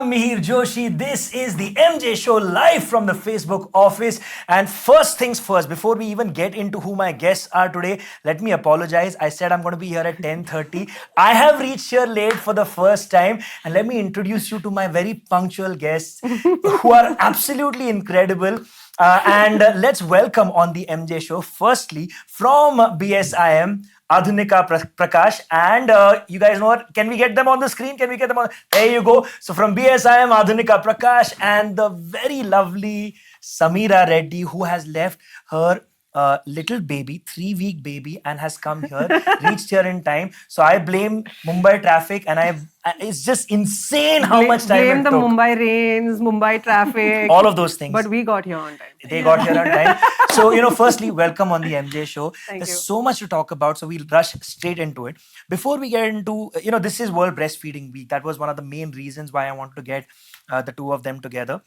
Mihir Joshi. This is the MJ Show live from the Facebook office. And first things first, before we even get into who my guests are today, let me apologize. I said I'm going to be here at 10:30. I have reached here late for the first time. And let me introduce you to my very punctual guests who are absolutely incredible. And let's welcome on the MJ Show, firstly, from BSIM, Adhunika Prakash. And you guys know what? Can we get them on the screen? Can we get them on? There you go. So from BSIM, Adhunika Prakash, and the very lovely Sameera Reddy, who has left her little baby, 3-week baby, and has come here, reached here in time. So I blame Mumbai traffic, and it's just insane how much time blame it the took. Mumbai rains, Mumbai traffic, all of those things. But we got here on time. They got here on time. So, firstly, welcome on the MJ Show. Thank There's you. so much to talk about, so we'll rush straight into it. Before we get into, this is World Breastfeeding Week. That was one of the main reasons why I wanted to get the two of them together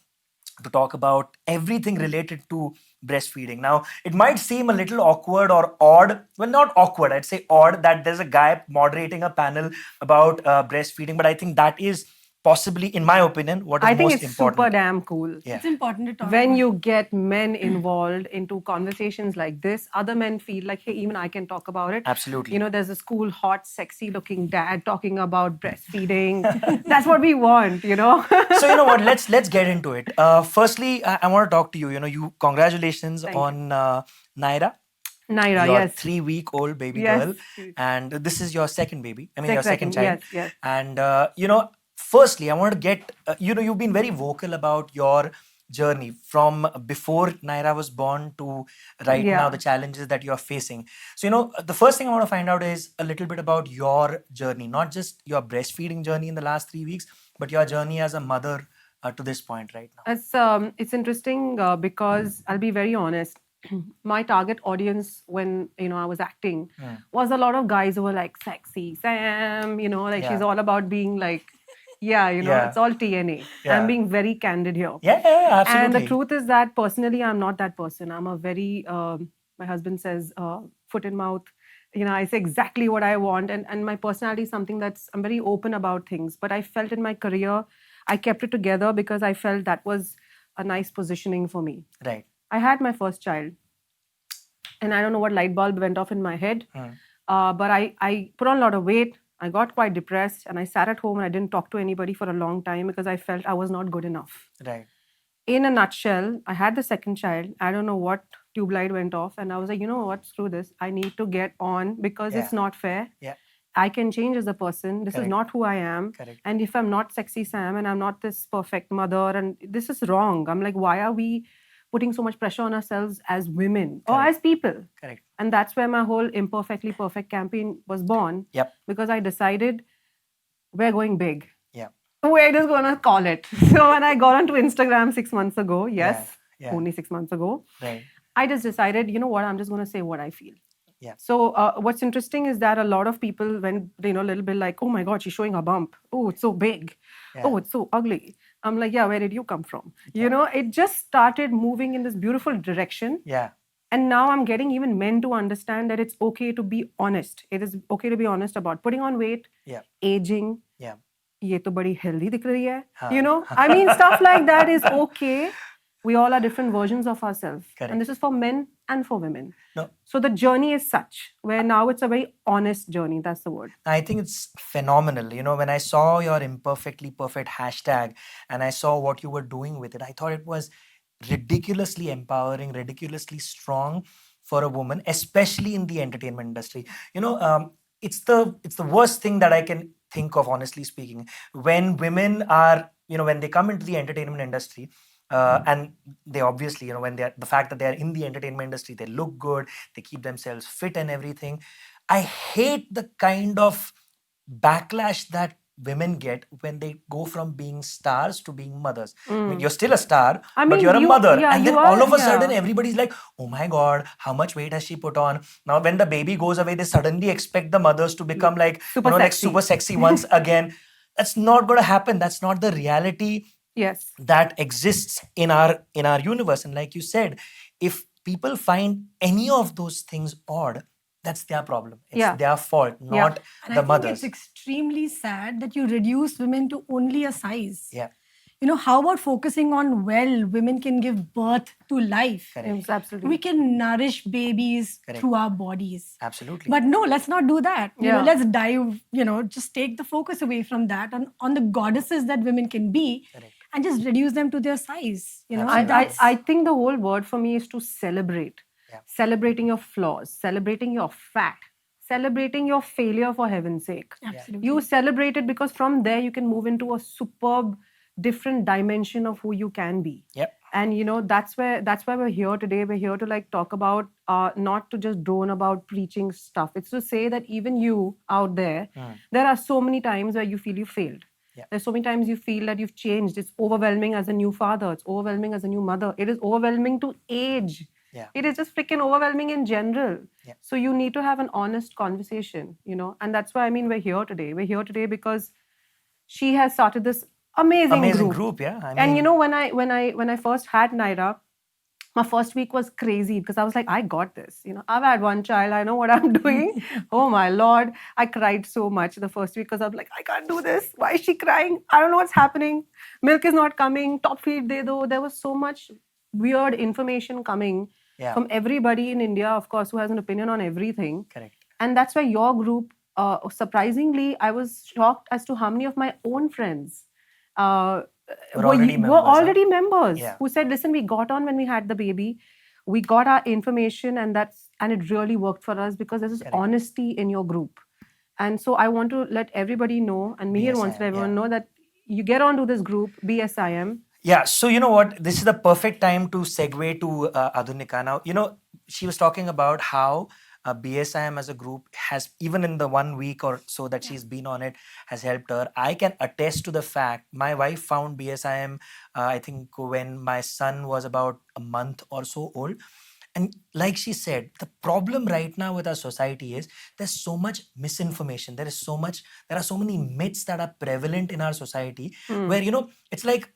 to talk about everything related to breastfeeding. Now, it might seem a little awkward or odd. Well, not awkward, I'd say odd that there's a guy moderating a panel about breastfeeding, but I think that is possibly, in my opinion, what is I think most it's important. super damn cool. Yeah. It's important to talk When about. you get men involved into conversations like this, other men feel like, hey, even I can talk about it. Absolutely. There's a cool, hot, sexy looking dad talking about breastfeeding. That's what we want, So you know what? Let's get into it. Firstly, I want to talk to you. You congratulations on Naira. Naira, your yes. 3-week-old baby Yes. girl, and this is your second baby. I mean, your second Second, child. yes. And firstly, I want to get. You've been very vocal about your journey from before Naira was born to right Yeah. now, the challenges that you're facing. So the first thing I want to find out is a little bit about your journey, not just your breastfeeding journey in the last 3 weeks, but your journey as a mother to this point right now. It's interesting because I'll be very honest. My target audience when I was acting was a lot of guys who were like sexy Sam, like she's Yeah. all about being like, yeah, Yeah. it's all TNA. Yeah. I'm being very candid here. Yeah, absolutely. And the truth is that personally, I'm not that person. I'm a very, my husband says, foot in mouth. I say exactly what I want. And my personality is something I'm very open about things. But I felt in my career, I kept it together because I felt that was a nice positioning for me. Right. I had my first child. And I don't know what light bulb went off in my head. But I put on a lot of weight. I got quite depressed. And I sat at home and I didn't talk to anybody for a long time because I felt I was not good enough. Right. In a nutshell, I had the second child. I don't know what tube light went off. And I was like, you know what? Screw this. I need to get on because it's not fair. Yeah. I can change as a person. This Correct. is not who I am. Correct. And if I'm not sexy Sam and I'm not this perfect mother, and this is wrong. I'm like, why are we putting so much pressure on ourselves as women or Correct. as people? Correct. And that's where my whole Imperfectly Perfect campaign was born. Yep. Because I decided we're going big. Yeah. We're just going to call it. So when I got onto Instagram 6 months ago, yes, Yeah. only 6 months ago, Right. I just decided, you know what, I'm just going to say what I feel. Yeah. So what's interesting is that a lot of people went, a little bit like, oh my God, she's showing a bump. Oh, it's so big. Yeah. Oh, it's so ugly. I'm like, yeah, where did you come from? It just started moving in this beautiful direction. Yeah. And now I'm getting even men to understand that it's okay to be honest. It is okay to be honest about putting on weight, Yeah. aging. Yeah. ये तो बड़ी healthy दिख रही है. Huh. I mean, stuff like that is okay. We all are different versions of ourselves. Correct. And this is for men and for women. No. So the journey is such, where now it's a very honest journey. That's the word. I think it's phenomenal. When I saw your Imperfectly Perfect hashtag and I saw what you were doing with it, I thought it was ridiculously empowering, ridiculously strong for a woman, especially in the entertainment industry. It's the worst thing that I can think of, honestly speaking, when women are, when they come into the entertainment industry. And they obviously, when the fact that they are in the entertainment industry, they look good, they keep themselves fit and everything. I hate the kind of backlash that women get when they go from being stars to being mothers. I mean, you're still a star, I but mean, you're a mother. yeah, And then you all are, of a yeah. sudden, everybody's like, oh my God, how much weight has she put on? Now, when the baby goes away, they suddenly expect the mothers to become like, Super like sexy. super sexy once again. That's not going to happen. That's not the reality Yes. that exists in our universe. And like you said, if people find any of those things odd, that's their problem. It's their fault, not And the I think mothers. it's extremely sad that you reduce women to only a size. Yeah. how about focusing on, well, women can give birth to life. Correct. Yes, absolutely. We can nourish babies Correct. through our bodies. Absolutely. But no, let's not do that. Yeah. Let's dive, just take the focus away from that on the goddesses that women can be. Correct. And just reduce them to their size. Absolutely. I think the whole word for me is to celebrate. Yeah. Celebrating your flaws, celebrating your fat, celebrating your failure, for heaven's sake. Absolutely. You celebrate it, because from there you can move into a superb, different dimension of who you can be. Yep. And that's why we're here today. We're here to talk about, not to just drone about preaching stuff. It's to say that even you out there, there are so many times where you feel you failed. Yeah. There's so many times you feel that you've changed. It's overwhelming as a new father. It's overwhelming as a new mother. It is overwhelming to age. Yeah. It is just freaking overwhelming in general. Yeah. So you need to have an honest conversation, and that's why we're here today. We're here today because she has started this amazing group. Yeah. And when I first had Naira, my first week was crazy because I was like, I got this. I've had one child. I know what I'm doing. Oh my Lord. I cried so much the first week because I was like, I can't do this. Why is she crying? I don't know what's happening. Milk is not coming. Top feed de do. There was so much weird information coming from everybody in India, of course, who has an opinion on everything. Correct. And that's why your group, surprisingly, I was shocked as to how many of my own friends Were already members Yeah. who said, listen, we got on when we had the baby. We got our information, and it really worked for us because there's this honesty in your group. And so I want to let everybody know, and Mihir wants to let everyone know that you get onto this group, BSIM. Yeah, so you know what? This is the perfect time to segue to Adhunika. Now, she was talking about how BSIM as a group has, even in the 1 week or so that she's been on it, has helped her. I can attest to the fact my wife found BSIM, I think, when my son was about a month or so old. And like she said, the problem right now with our society is there's so much misinformation. There are so many myths that are prevalent in our society where, it's like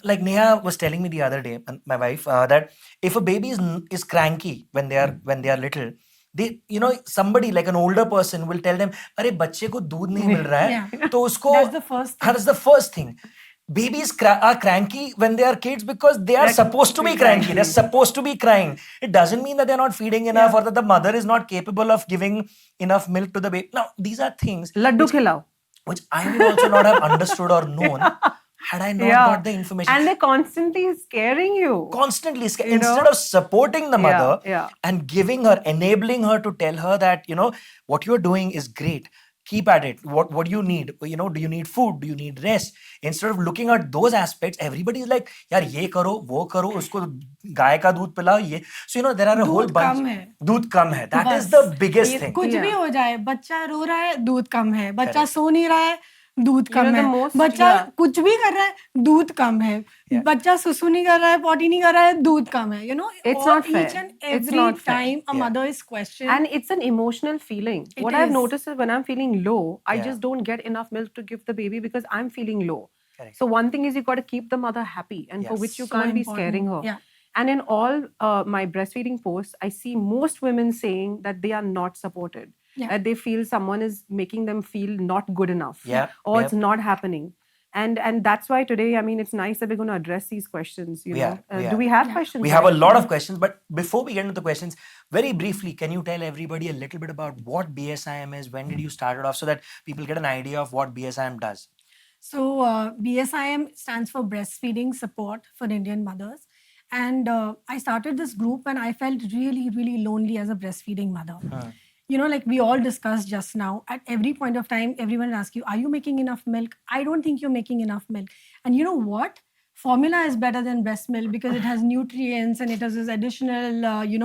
like Neha was telling me the other day, my wife, that if a baby is cranky when they are little, they, somebody like an older person will tell them, "अरे बच्चे को दूध नहीं मिल रहा है, तो उसको." That's the first thing. That's the first thing. Babies are cranky when they are kids because they are supposed to be cranky. They're supposed to be crying. It doesn't mean that they're not feeding enough or that the mother is not capable of giving enough milk to the baby. Now, these are things Laddu khilao. which I would also not have understood or known had I not got the information. And they're constantly scaring you. Constantly instead of supporting the mother and giving her, enabling her to tell her that, what you're doing is great. Keep at it. What do you need? Do you need food? Do you need rest? Instead of looking at those aspects, everybody is like, yaar, ye karo, wo karo, usko गाय का दूध पिलाओ, ये. So, there are a whole bunch. दूध कम है. That is the biggest thing. कुछ भी हो जाए, बच्चा रो रहा है, दूध कम है. बच्चा सो नहीं रहा है, दूध कम है. बच्चा कुछ भी कर रहा है, दूध कम है. बच्चा सुसु नहीं कर रहा है, potty नहीं कर रहा है, दूध कम है. It's not fair. Each and every time a mother is questioned. And it's an emotional feeling. What I've noticed is when I'm feeling low, I just don't get enough milk to give the baby because I'm feeling low. Correct. So one thing is you've got to keep the mother happy, and for which you can't be scaring her. Yeah. And in all my breastfeeding posts, I see most women saying that they are not supported. That they feel someone is making them feel not good enough. Or it's not happening. And that's why today, it's nice that we're going to address these questions. Do we have questions? We have a lot of questions, but before we get into the questions, very briefly, can you tell everybody a little bit about what BSIM is? When did you start it off so that people get an idea of what BSIM does? So BSIM stands for Breastfeeding Support for Indian Mothers. And I started this group when I felt really, really lonely as a breastfeeding mother. Like we all discussed just now, at every point of time, everyone will ask you, are you making enough milk? I don't think you're making enough milk. And you know what? Formula is better than breast milk because it has nutrients and it has this additional,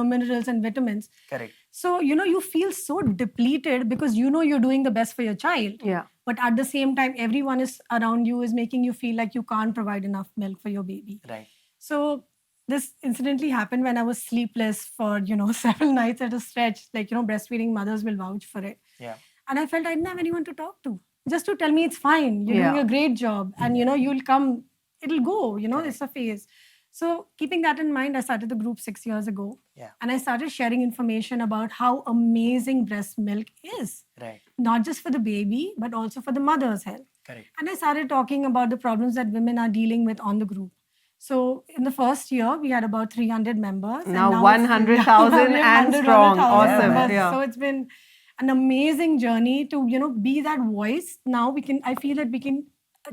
minerals and vitamins. Correct. So, you feel so depleted because you're doing the best for your child. Yeah. But at the same time, everyone is around you is making you feel like you can't provide enough milk for your baby. Right. So this incidentally happened when I was sleepless for, several nights at a stretch. Like, breastfeeding mothers will vouch for it. Yeah. And I felt I didn't have anyone to talk to. Just to tell me it's fine. You're doing a great job. And, you'll come, it'll go, it's a phase. So keeping that in mind, I started the group 6 years ago. Yeah. And I started sharing information about how amazing breast milk is. Right. Not just for the baby, but also for the mother's health. Correct. And I started talking about the problems that women are dealing with on the group. So in the first year, we had about 300 members. and Now it's- 100,000 we have and 100,000 strong. Awesome. members. Yeah. So it's been an amazing journey to, be that voice. Now I feel that we can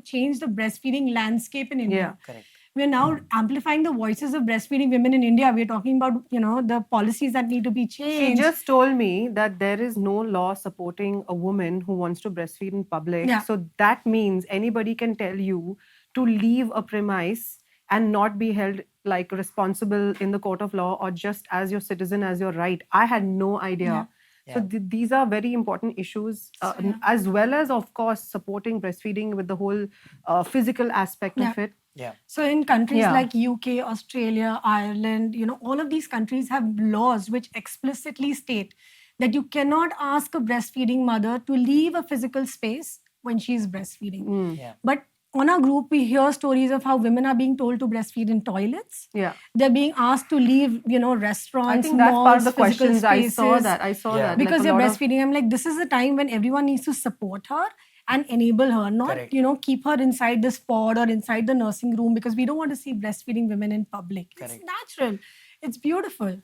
change the breastfeeding landscape in India. Yeah. Correct. We're now amplifying the voices of breastfeeding women in India. We're talking about, the policies that need to be She changed. just told me that there is no law supporting a woman who wants to breastfeed in public. Yeah. So that means anybody can tell you to leave a premise and not be held like responsible in the court of law or just as your citizen, as your right. I had no idea. So these are very important issues, as well as, of course, supporting breastfeeding with the whole physical aspect of it. Yeah. So in countries Yeah. like UK, Australia, Ireland, all of these countries have laws which explicitly state that you cannot ask a breastfeeding mother to leave a physical space when she's breastfeeding. Yeah. But on our group, we hear stories of how women are being told to breastfeed in toilets. Yeah. They're being asked to leave, restaurants, I think that's malls, part of the physical questions. I saw spaces. that. I saw Yeah. that. Because like a you're lot of- breastfeeding. I'm like, this is the time when everyone needs to support her and enable her, not, Correct. keep her inside this pod or inside the nursing room, because we don't want to see breastfeeding women in public. Correct. It's natural. It's beautiful.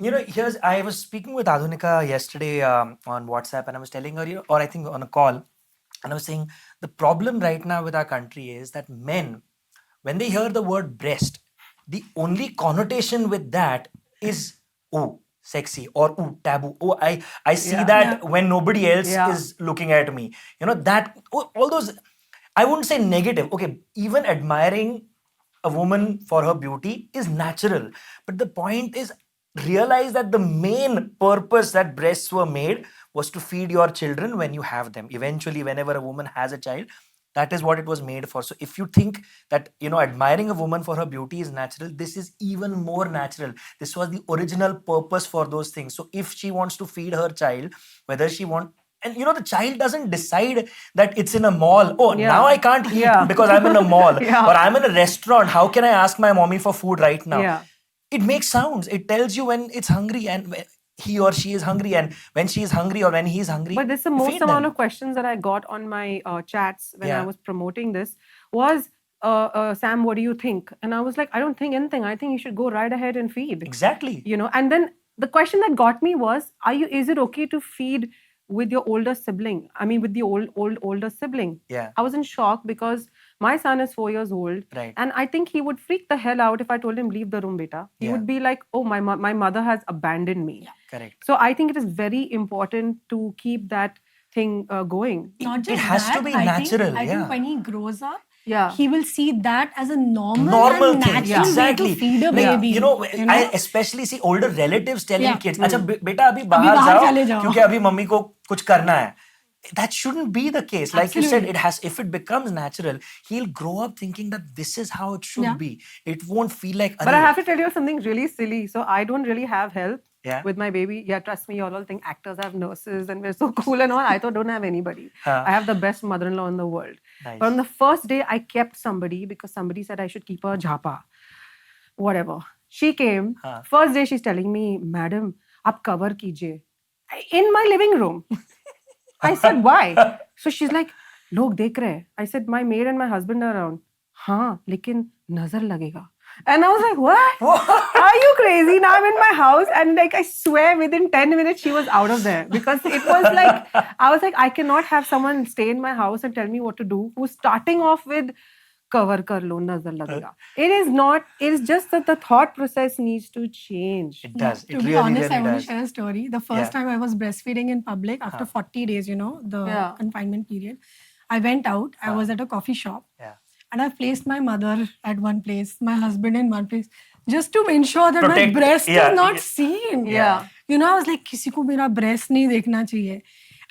I was speaking with Adhunika yesterday on WhatsApp, and I was telling her, or I think on a call, and I was saying the problem right now with our country is that men, when they hear the word breast, the only connotation with that is, oh, sexy, or oh, taboo. Oh, I see that when nobody else is looking at me. All those, I wouldn't say negative. Okay, even admiring a woman for her beauty is natural. But the point is, realize that the main purpose that breasts were made was to feed your children when you have them. Eventually, whenever a woman has a child, that is what it was made for. So if you think that, admiring a woman for her beauty is natural, this is even more natural. This was the original purpose for those things. So if she wants to feed her child, whether she wants, and the child doesn't decide that it's in a mall. Oh, now I can't eat because I'm in a mall. Or I'm in a restaurant. How can I ask my mommy for food right now? Yeah. It makes sounds. It tells you when it's hungry and he or she is hungry, and when she is hungry or when he is hungry. But this is the most amount of questions that I got on my chats when I was promoting this was, Sam, what do you think? And I was like, I don't think anything. I think you should go right ahead and feed. Exactly. And then the question that got me was, is it okay to feed with your older sibling? I mean, with the older sibling. Yeah. I was in shock because my son is 4 years old. Right. And I think he would freak the hell out if I told him, leave the room, beta. He would be like, oh, my mother has abandoned me. Yeah. Correct. So I think it is very important to keep that thing going. Not just It has that, to be I natural. Think, I think when he grows up, Yeah. he will see that as a normal and thing. natural Exactly. way to feed a Like, baby. I especially see older relatives telling kids, अच्छा बेटा अभी बाहर बाहर चले जाओ जाओ." क्योंकि अभी मम्मी को कुछ करना है. That shouldn't be the case. Like you said, if it becomes natural, he'll grow up thinking that this is how it should be. It won't feel like. But I have to tell you something really silly. So I don't really have help with my baby. Yeah, trust me, you all think actors have nurses and we're so cool and all. I don't have anybody. I have the best mother-in-law in the world. Nice. But on the first day, I kept somebody because somebody said I should keep a jhapa. Whatever. She came. First day, she's telling me, Madam, aap cover kijiye. In my living room. I said, why? So she's like, log dekh rahe. I said, my maid and my husband are around. Haan, lekin nazar lagega. And I was like, what? Are you crazy? Now I'm in my house and like I swear within 10 minutes she was out of there because it was like, I was like, I cannot have someone stay in my house and tell me what to do who's starting off with cover kar lo, nazar lagega. It is not, it is just that the thought process needs to change. It does. To It be really, honest, really I want does. to share a story. The first time I was breastfeeding in public after 40 days, the confinement period, I went out. I was at a coffee shop. Yeah. And I placed my mother at one place, my husband in one place, just to ensure that Protect- my breast yeah, is not yeah. seen. Yeah. I was like, किसी को मेरा breast नहीं देखना चाहिए.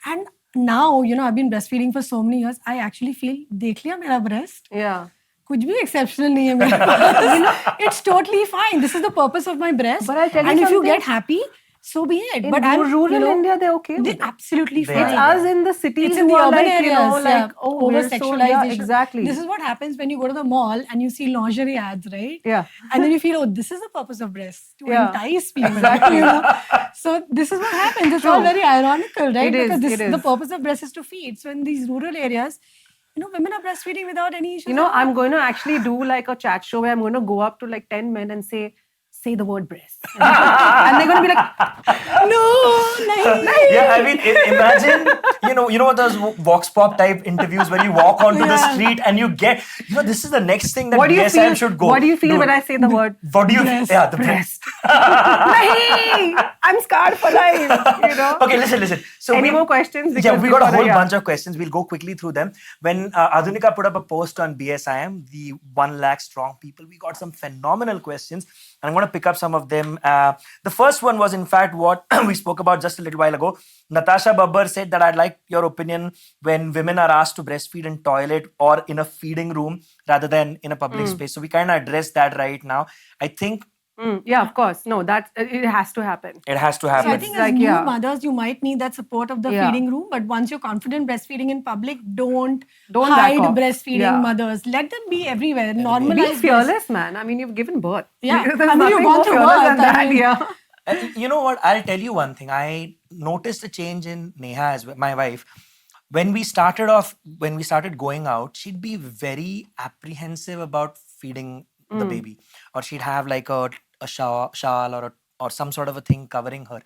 And now, I've been breastfeeding for so many years. I actually feel, देख लिया मेरा breast? Yeah. कुछ भी exceptional नहीं है मेरे पास. It's totally fine. This is the purpose of my breast. But I'll tell you and if you something. get happy, so be it. In but I'm, rural India, they're okay with they're it. absolutely They fine. It's are. us in the cities It's in who the are urban like, areas, like, oh, over we're so, sexualization. exactly. This is what happens when you go to the mall and you see lingerie ads, right? Yeah. And then you feel, oh, this is the purpose of breasts, to Yeah. entice people. Exactly. So this is what happens. It's all very ironical, right? It is, Because it is. the purpose of breast is to feed. So in these rural areas, women are breastfeeding without any issues. I'm going to actually do like a chat show where I'm going to go up to like 10 men and say the word breast. And they're going to be like, no, nahi. Yeah, I mean, imagine, you know those Vox Pop type interviews where you walk onto the street and you get, this is the next thing that what do you BSIM feel? should go. What do you feel when I say the word? What do you breast? Yeah, the breast. Nahi! I'm scarred for life, Okay, listen. So Any more questions? Yeah, Because we got a we've whole yeah. bunch of questions. We'll go quickly through them. When Adhunika put up a post on BSIM, the 1 lakh strong people, we got some phenomenal questions. And I'm going to pick up some of them. The first one was, in fact, what we spoke about just a little while ago. Natasha Babbar said that I'd like your opinion when women are asked to breastfeed in toilet or in a feeding room rather than in a public space. So we kind of addressed that right now. I think yeah, of course. No, it has to happen. it has to So happen. I think as like, new yeah. mothers, you might need that support of the Yeah. feeding room. But once you're confident breastfeeding in public, don't back hide off. breastfeeding Yeah. mothers. Let them be everywhere. Be Normalize fearless, man. I mean, you've given birth. Yeah. There's I mean, you've nothing gone more through fearless birth, than I that. mean. Yeah. You know what? I'll tell you one thing. I noticed a change in Neha as well, my wife. When we started going out, she'd be very apprehensive about feeding the baby, or she'd have like a shawl or some sort of a thing covering her.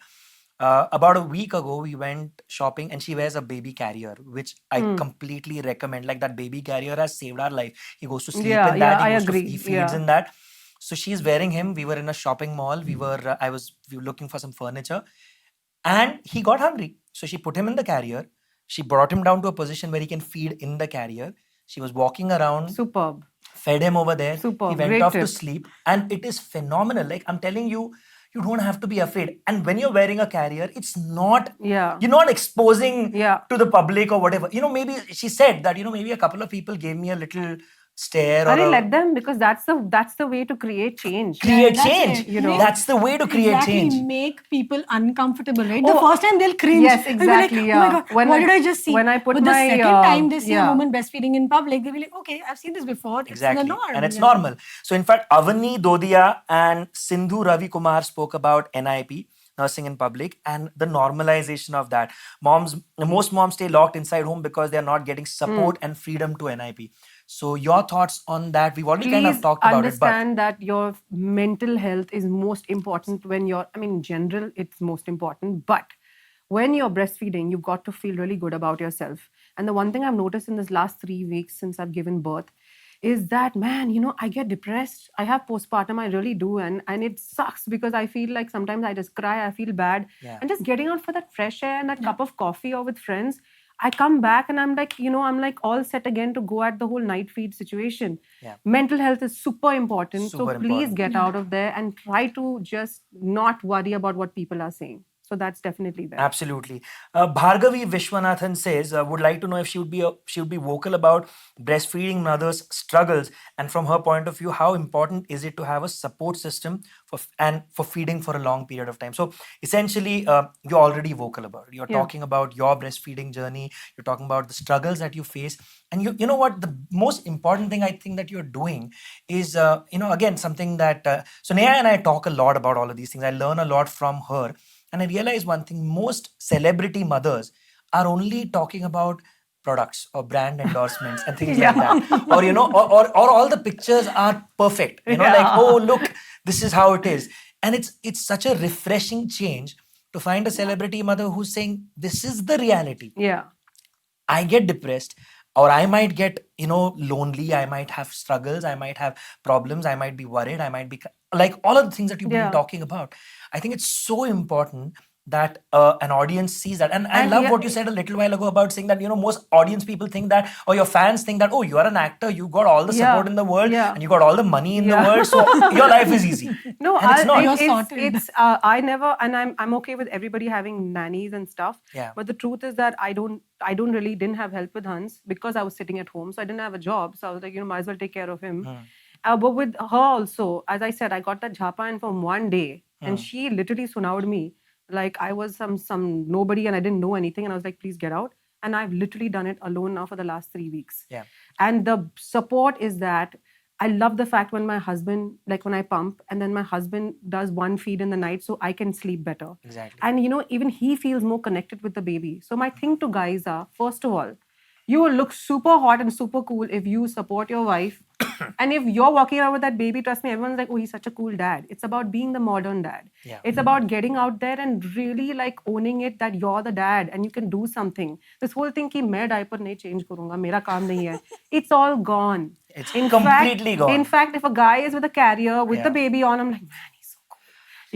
About a week ago, we went shopping and she wears a baby carrier, which I completely recommend. Like, that baby carrier has saved our life. He goes to sleep Yeah, in that. yeah, I He agree. feeds Yeah. in that. So she's wearing him. We were in a shopping mall. We were looking for some furniture, and he got hungry. So she put him in the carrier. She brought him down to a position where he can feed in the carrier. She was walking around, Superb. fed him over there. Superb. He went Great off to tip. sleep, and it is phenomenal. Like, I'm telling you, you don't have to be afraid. And when you're wearing a carrier, it's not, Yeah. you're not exposing Yeah. to the public or whatever. Maybe she said that, maybe a couple of people gave me a little stare I or let them, because that's the way to create change. create that's change. it, you know. That's the way to create exactly, change. make people uncomfortable, right? Oh, The first time they'll cringe. yes, They'll be like, exactly, oh my yeah. God, When what I- did I just see? when I put but the my, second time they see yeah. a woman breastfeeding in public, they'll be like, okay, I've seen this before. Exactly. It's the norm. And it's Yeah. normal. So, in fact, Avani Dodia and Sindhu Ravi Kumar spoke about NIP, nursing in public, and the normalization of that. Most moms stay locked inside home because they're not getting support and freedom to NIP. So, your thoughts on that? We've already kind of Please talked about it, but understand that your mental health is most important in general, it's most important. But when you're breastfeeding, you've got to feel really good about yourself. And the one thing I've noticed in this last 3 weeks since I've given birth is that, man, I get depressed. I have postpartum, I really do. And it sucks because I feel like sometimes I just cry, I feel bad. Yeah. And just getting out for that fresh air and that cup of coffee or with friends, I come back and I'm like, I'm like all set again to go at the whole night feed situation. Yeah. Mental health is super important. Super So please important. get out of there and try to just not worry about what people are saying. So that's definitely there. Absolutely. Bhargavi Vishwanathan says, would like to know if she would be vocal about breastfeeding mothers' struggles, and from her point of view, how important is it to have a support system for feeding for a long period of time. So essentially, you're already vocal about it. You're Yeah. talking about your breastfeeding journey. You're talking about the struggles that you face, and you know what? The most important thing I think that you're doing is, again, something that so Neha and I talk a lot about all of these things. I learn a lot from her. And I realized one thing: most celebrity mothers are only talking about products or brand endorsements and things like that. Or all the pictures are perfect. Like, oh, look, this is how it is. And it's such a refreshing change to find a celebrity mother who's saying, this is the reality. Yeah. I get depressed, or I might get, lonely. I might have struggles. I might have problems. I might be worried. I might be like all of the things that you've been talking about. I think it's so important that an audience sees that. And I love what you said a little while ago about saying that, most audience people think that, or your fans think that, oh, you are an actor. You got all the support in the world and you got all the money in the world. So your life is easy. No, and it's not. You're sorted. I never, and I'm okay with everybody having nannies and stuff. Yeah. But the truth is that I didn't have help with Hans because I was sitting at home. So I didn't have a job. So I was like, might as well take care of him. But with her also, as I said, I got that jhapa in from one day, and she literally sunawed me like I was some nobody and I didn't know anything. And I was like, please get out. And I've literally done it alone now for the last 3 weeks. Yeah. And the support is that I love the fact when my husband, like when I pump, and then my husband does one feed in the night so I can sleep better. Exactly. And even he feels more connected with the baby. So my thing to guys are, first of all, You will look super hot and super cool if you support your wife. And if you're walking around with that baby, trust me, everyone's like, oh, he's such a cool dad. It's about being the modern dad. Yeah. It's about getting out there and really like owning it that you're the dad and you can do something. This whole thing कि मैं diaper नहीं change करूँगा, मेरा काम नहीं है. It's all gone. It's completely gone. In fact, if a guy is with a carrier with Yeah. the baby on, I'm like, man, he's so cool.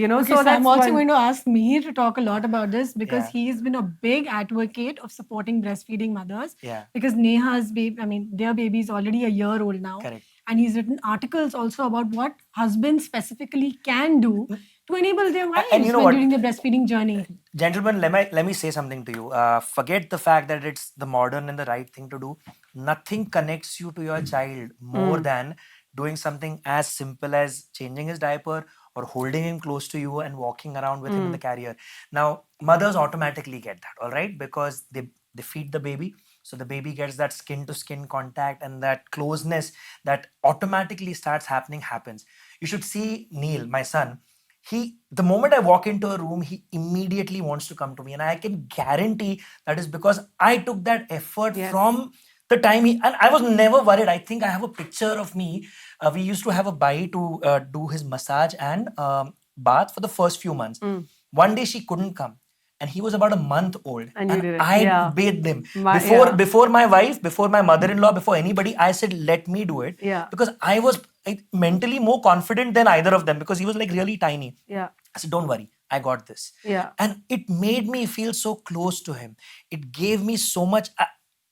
You know, Okay, so so that's I'm also one- going to ask Mihir to talk a lot about this because Yeah. he's been a big advocate of supporting breastfeeding mothers. Yeah. Because Neha's baby, I mean, their baby is already a year old now. Correct. And he's written articles also about what husbands specifically can do to enable their wives And you know what? during their breastfeeding journey. Gentlemen, let me say something to you. Forget the fact that it's the modern and the right thing to do. Nothing connects you to your child more than doing something as simple as changing his diaper or holding him close to you and walking around with him in the carrier. Now, mothers automatically get that, all right? Because they feed the baby. So the baby gets that skin to skin contact and that closeness that automatically starts happens. You should see Neil, my son. The moment I walk into a room, he immediately wants to come to me, and I can guarantee that is because I took that effort Yes. from the time and I was never worried. I think I have a picture of me. We used to have a bai to do his massage and bath for the first few months. One day she couldn't come, and he was about a month old, And you did it. I Yeah. bathed him Yeah. before my wife, before my mother-in-law, before anybody. I said, let me do it. Yeah. Because I was mentally more confident than either of them because he was like really tiny. Yeah. I said, don't worry, I got this. Yeah. And it made me feel so close to him. It gave me so much.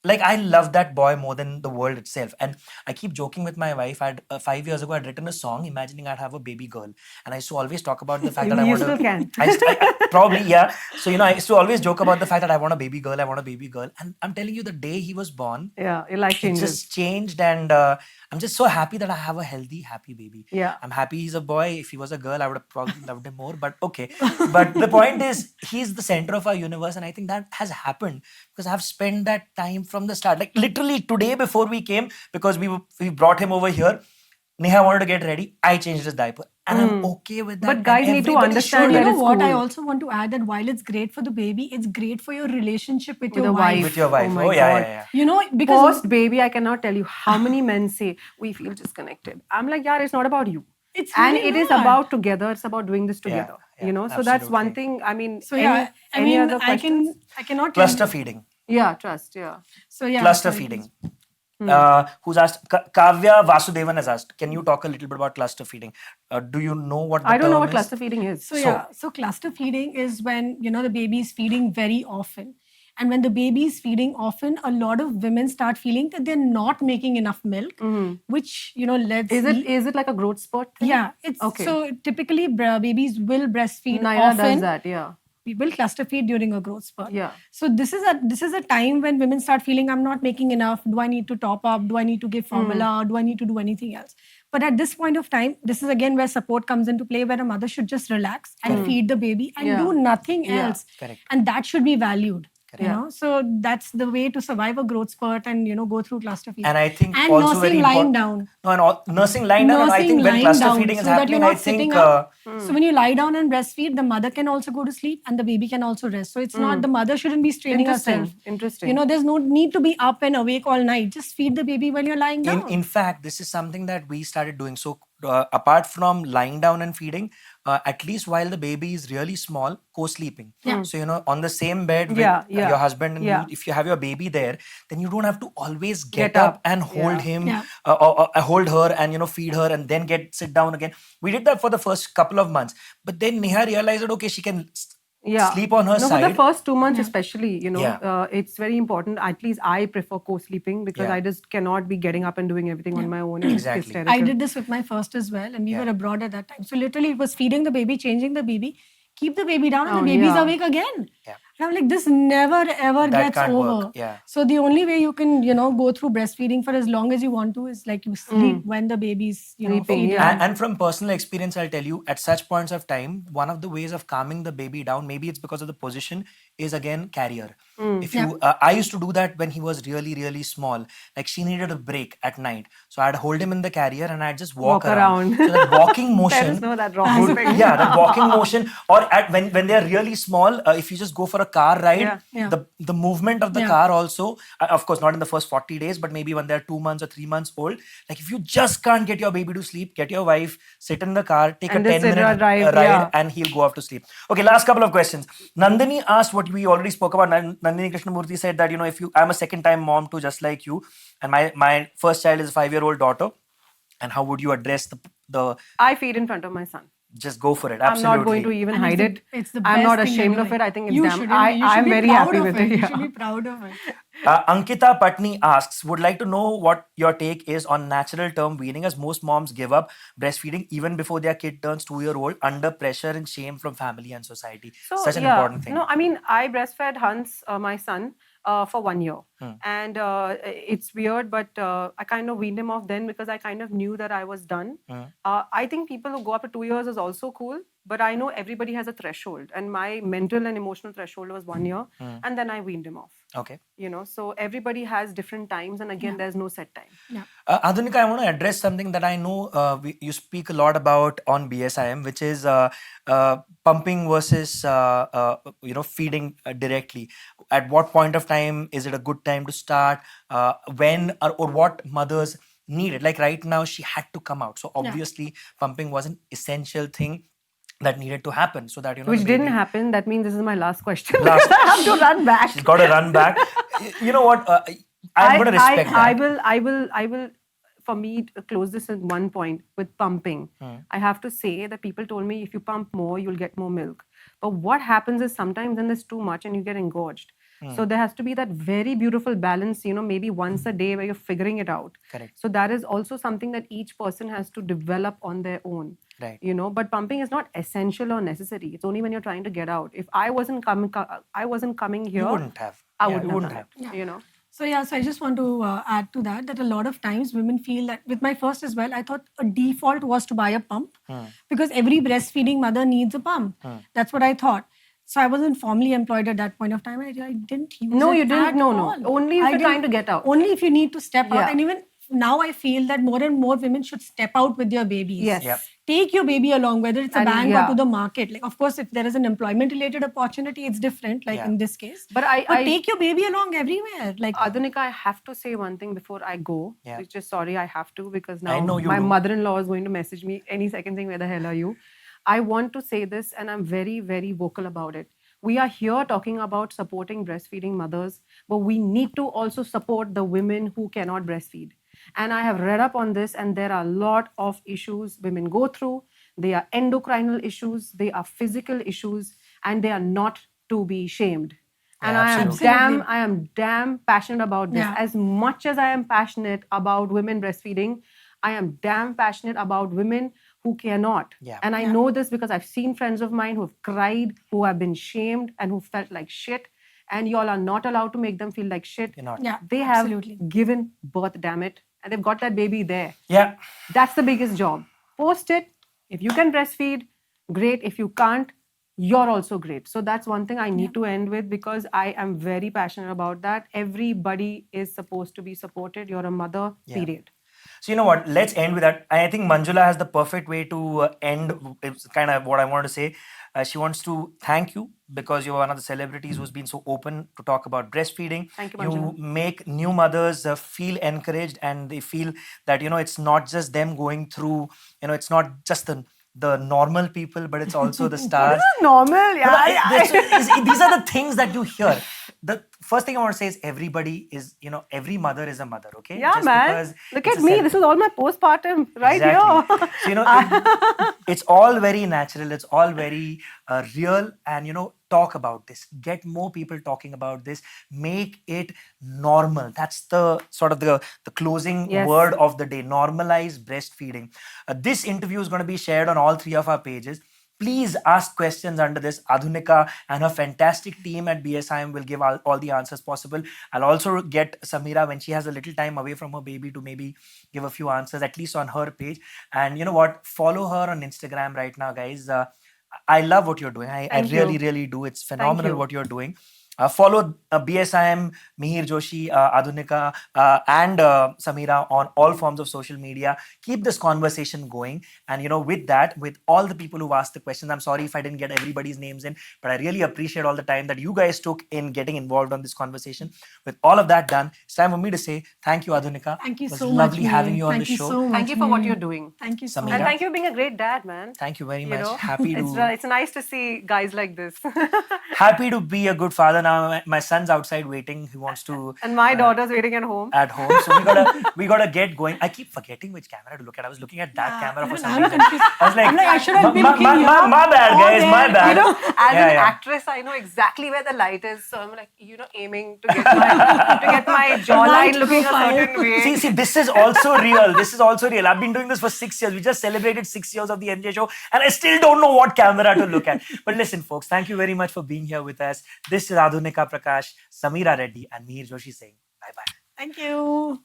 Like, I love that boy more than the world itself. And I keep joking with my wife. 5 years ago, I'd written a song imagining I'd have a baby girl. And I used to always talk about the fact that I You want still to. can. Probably, yeah. So, I used to always joke about the fact that I want a baby girl. And I'm telling you, the day he was born, Yeah, your life it changes. just changed. And I'm just so happy that I have a healthy, happy baby. Yeah. I'm happy he's a boy. If he was a girl, I would have probably loved him more. But okay. But the point is, he's the center of our universe. And I think that has happened because I've spent that time from the start. Like literally today before we came, because we brought him over here, Neha wanted to get ready. I changed his diaper. And I'm okay with that. But guys and need to everybody understand should. You that know it's what? I cool. also want to add that while it's great for the baby, it's great for your relationship with With your the wife. With your wife. Oh my Oh, yeah, God. yeah, yeah. You know, because Post baby, I cannot tell you how many men say we feel disconnected. I'm like, yeah, it's not about you. It's and really it is not. about together. It's about doing this Yeah, together. yeah, So that's one absolutely. thing. I mean, so yeah, any other questions? I cannot tell Cluster you. feeding. Yeah, trust. Yeah. So yeah, Cluster sorry. feeding. Who's asked? Kavya Vasudevan has asked. Can you talk a little bit about cluster feeding? Do you know what the I don't know term what is? cluster feeding is. So yeah, so cluster feeding is when the baby is feeding very often, and when the baby is feeding often, a lot of women start feeling that they're not making enough milk, which lets Is it like a growth spurt thing? yeah, it's Okay. so typically babies will breastfeed Naira often. does that. Yeah. We will cluster feed during a growth spurt. Yeah. So this is a time when women start feeling I'm not making enough. Do I need to top up? Do I need to give formula? Or do I need to do anything else? But at this point of time, this is again where support comes into play, where a mother should just relax and feed the baby and Yeah. do nothing Yeah. else. Correct. And that should be valued. Yeah. So that's the way to survive a growth spurt and go through cluster feeding. And I think and also nursing very lying important. down. No, and nursing lying down. And I Nursing think when lying cluster down, feeding is so that happening, you're I not think sitting up. So when you lie down and breastfeed, the mother can also go to sleep and the baby can also rest. So it's not the mother shouldn't be straining herself. Interesting. There's no need to be up and awake all night. Just feed the baby while you're lying down. in fact, this is something that we started doing. So apart from lying down and feeding, at least while the baby is really small, co-sleeping. Yeah. So on the same bed with Yeah, yeah. your husband, and Yeah. you, if you have your baby there, then you don't have to always get Get up up. and hold Yeah. him, Yeah. or hold her, and feed her, and then sit down again. We did that for the first couple of months, but then Neha realized that okay, she can sleep on her no, side. for the first 2 months especially, Yeah. it's very important. At least I prefer co-sleeping because Yeah. I just cannot be getting up and doing everything on my own. And it's Exactly. hysterical. I did this with my first as well, and we Yeah. were abroad at that time. So literally, it was feeding the baby, changing the baby, keep the baby down, and Oh, the baby's yeah. awake again. Yeah. And I'm like, this never ever That gets can't over. work. Yeah. So the only way you can, go through breastfeeding for as long as you want to is like you sleep when the baby's, Sleeping, feeding. yeah. And from personal experience, I'll tell you, at such points of time, one of the ways of calming the baby down, maybe it's because of the position, is again carrier. If you, I used to do that when he was really, really small. Like she needed a break at night, so I'd hold him in the carrier and I'd just walk around. So that walking motion. There is no that wrong thing. Yeah, that walking motion. Or when they're really small, if you just go for a a car ride, Yeah. the movement of the Yeah. car also, of course, not in the first 40 days, but maybe when they're 2 months or 3 months old. Like if you just can't get your baby to sleep, get your wife, sit in the car, take And a just 10-minute drive, ride, yeah. and he'll go off to sleep. Okay, last couple of questions. Nandini asked what we already spoke about. Nandini Krishnamurthy said that, if I'm a second time mom too, just like you, and my first child is a 5-year-old daughter, and how would you address the I feed in front of my son. just go for it. I'm Absolutely. not going to even And hide it. It's the I'm best not thing ashamed you're of doing. it. I think it's You damn. shouldn't be. You should I'm be very proud happy of with it. it. You Yeah. should be proud of it. Ankita Patni asks, would like to know what your take is on natural term weaning, as most moms give up breastfeeding even before their kid turns 2-year-old under pressure and shame from family and society. So Such an yeah, important thing. no, I mean, I breastfed Hans, my son, for 1 year, and it's weird, but I kind of weaned him off then because I kind of knew that I was done. I think people who go up to 2 years is also cool, but I know everybody has a threshold, and my mental and emotional threshold was 1 year, and then I weaned him off. Okay. So everybody has different times, and again, there's no set time. Yeah. Adhunika, I want to address something that I know you speak a lot about on BSIM, which is pumping versus feeding directly. At what point of time is it a good time to start? When or what mothers need it? Like right now, she had to come out, so obviously pumping was an essential thing that needed to happen, so that Which the didn't baby- happen. That means this is my last question. Last- I have to run back. She's got to run back. You know what? I'm going to respect that. I will. For me, to close this in one point with pumping. I have to say that people told me if you pump more, you'll get more milk. But what happens is sometimes then there's too much and you get engorged. So there has to be that very beautiful balance, maybe once a day where you're figuring it out. Correct. So that is also something that each person has to develop on their own. Right. But pumping is not essential or necessary. It's only when you're trying to get out. If I wasn't coming here, You wouldn't have. I Yeah, wouldn't you have wouldn't done it. So I just want to add to that a lot of times women feel that with my first as well, I thought a default was to buy a pump because every breastfeeding mother needs a pump. That's what I thought. So I wasn't formally employed at that point of time. I didn't use No, it you didn't. at No. all. Only if I you're trying didn't- to get out. Only if you need to step out. Yeah. And even now I feel that more and more women should step out with their babies. Yes. Yep. Take your baby along, whether it's a And bank yeah. or to the market. Like, of course, if there is an employment-related opportunity, it's different. Like Yeah. in this case, But I take your baby along everywhere. Like Adhunika, I have to say one thing before I go. Yeah. Which is sorry, I have to because I now know you my do. mother-in-law is going to message me any second saying, where the hell are you? I want to say this and I'm very, very vocal about it. We are here talking about supporting breastfeeding mothers, but we need to also support the women who cannot breastfeed. And I have read up on this, and there are a lot of issues women go through. They are endocrinal issues, they are physical issues, and they are not to be shamed. And Yeah, I absolutely. am damn passionate about this. Yeah. As much as I am passionate about women breastfeeding, I am damn passionate about women who cannot. Yeah. And I know this because I've seen friends of mine who have cried, who have been shamed, and who felt like shit. And y'all are not allowed to make them feel like shit. You're not. yeah, They have absolutely. given birth, damn it. And they've got that baby there. Yeah. That's the biggest job. Post it. If you can breastfeed, great. If you can't, you're also great. So that's one thing I need to end with because I am very passionate about that. Everybody is supposed to be supported. You're a mother, period. So you know what? Let's end with that. I think Manjula has the perfect way to end. It's kind of what I wanted to say. She wants to thank you because you're one of the celebrities who's been so open to talk about breastfeeding. Thank you, You Manjula. make new mothers feel encouraged, and they feel that it's not just them going through. It's not just the normal people, but it's also the stars. Normal, These are the things that you hear. The first thing I want to say is everybody is, every mother is a mother, okay? Yeah, Just man. because Look it's at a me. cel- This is all my postpartum right Exactly. here. So, it's all very natural. It's all very real. And, talk about this. Get more people talking about this. Make it normal. That's the sort of the closing Yes. word of the day. Normalize breastfeeding. This interview is going to be shared on all 3 of our pages. Please ask questions under this. Adhunika and her fantastic team at BSIM will give all the answers possible. I'll also get Sameera when she has a little time away from her baby to maybe give a few answers, at least on her page. And you know what? Follow her on Instagram right now, guys. I love what you're doing. I Thank really, you. really do. It's phenomenal you. what you're doing. Follow BSIM, Mihir Joshi, Adhunika, and Sameera on all forms of social media. Keep this conversation going. And with that, with all the people who asked the questions, I'm sorry if I didn't get everybody's names in, but I really appreciate all the time that you guys took in getting involved on this conversation. With all of that done, it's time for me to say thank you, Adhunika. Thank you It was so much. lovely having Mihir. you on Thank the you show. so much. Thank you for what Mihir. you're doing. Thank you so Sameera. much. And thank you for being a great dad, man. Thank you very You much. know, Happy it's nice to see guys like this. happy to be a good father now. My son's outside waiting. He wants to And my daughter's waiting at home. So we gotta get going. I keep forgetting which camera to look at. I was looking at that camera for even some I'm reason. confused. I was like, I'm like, I should have been looking here. my bad, Or guys. My there. bad. You know, as Yeah, an yeah. actress, I know exactly where the light is. So I'm like, aiming to get my jawline Right looking profile. a certain way. See, this is also real. This is also real. I've been doing this for 6 years. We just celebrated 6 years of the MJ show, and I still don't know what camera to look at. But listen, folks, thank you very much for being here with us. This is Adhunika Prakash, Sameera Reddy, and Mihir Joshi saying bye-bye. Thank you.